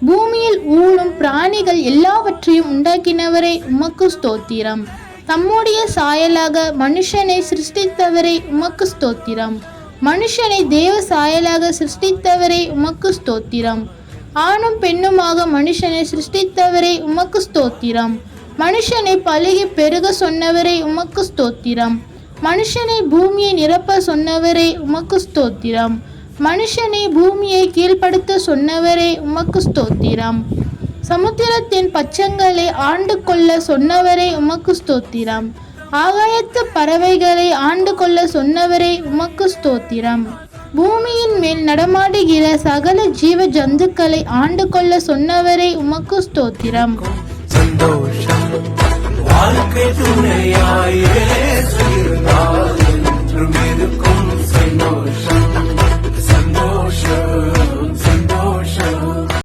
பூமியில் ஊழும் பிராணிகள் எல்லாவற்றையும் உண்டாக்கினவரே உமக்கு ஸ்தோத்திரம். தம்முடைய சாயலாக மனுஷனை சிருஷ்டித்தவரே உமக்கு ஸ்தோத்திரம். மனுஷனை தேவ சாயலாக சிருஷ்டித்தவரே உமக்கு ஸ்தோத்திரம். ஆணும் பெண்ணுமாக மனுஷனை சிருஷ்டித்தவரே உமக்கு ஸ்தோத்திரம். மனுஷனை பலுகி பெருக சொன்னவரே உமக்கு ஸ்தோத்திரம். மனுஷனை பூமியை நிரப்ப சொன்னவரே உமக்கு ஸ்தோத்திரம். மனுஷனை பூமியை கீழ்ப்படுத்த சொன்னவரே உமக்கு ஸ்தோத்திரம். சமுத்திரத்தின் பச்சங்களை ஆண்டு கொள்ள சொன்னவரே உமக்கு ஸ்தோத்திரம். ஆகாயத்து பறவைகளை ஆண்டு கொள்ள சொன்னவரே உமக்கு ஸ்தோத்திரம். பூமியின் மேல் நடமாடுகிற சகல ஜீவ ஜந்துக்களை ஆண்டு கொள்ள சொன்னவரே உமக்கு ஸ்தோத்திரம். சந்தோஷம் வாழ்க்கை துணையாயே இருந்தால் என்றும் இருக்கும் சந்தோஷம்.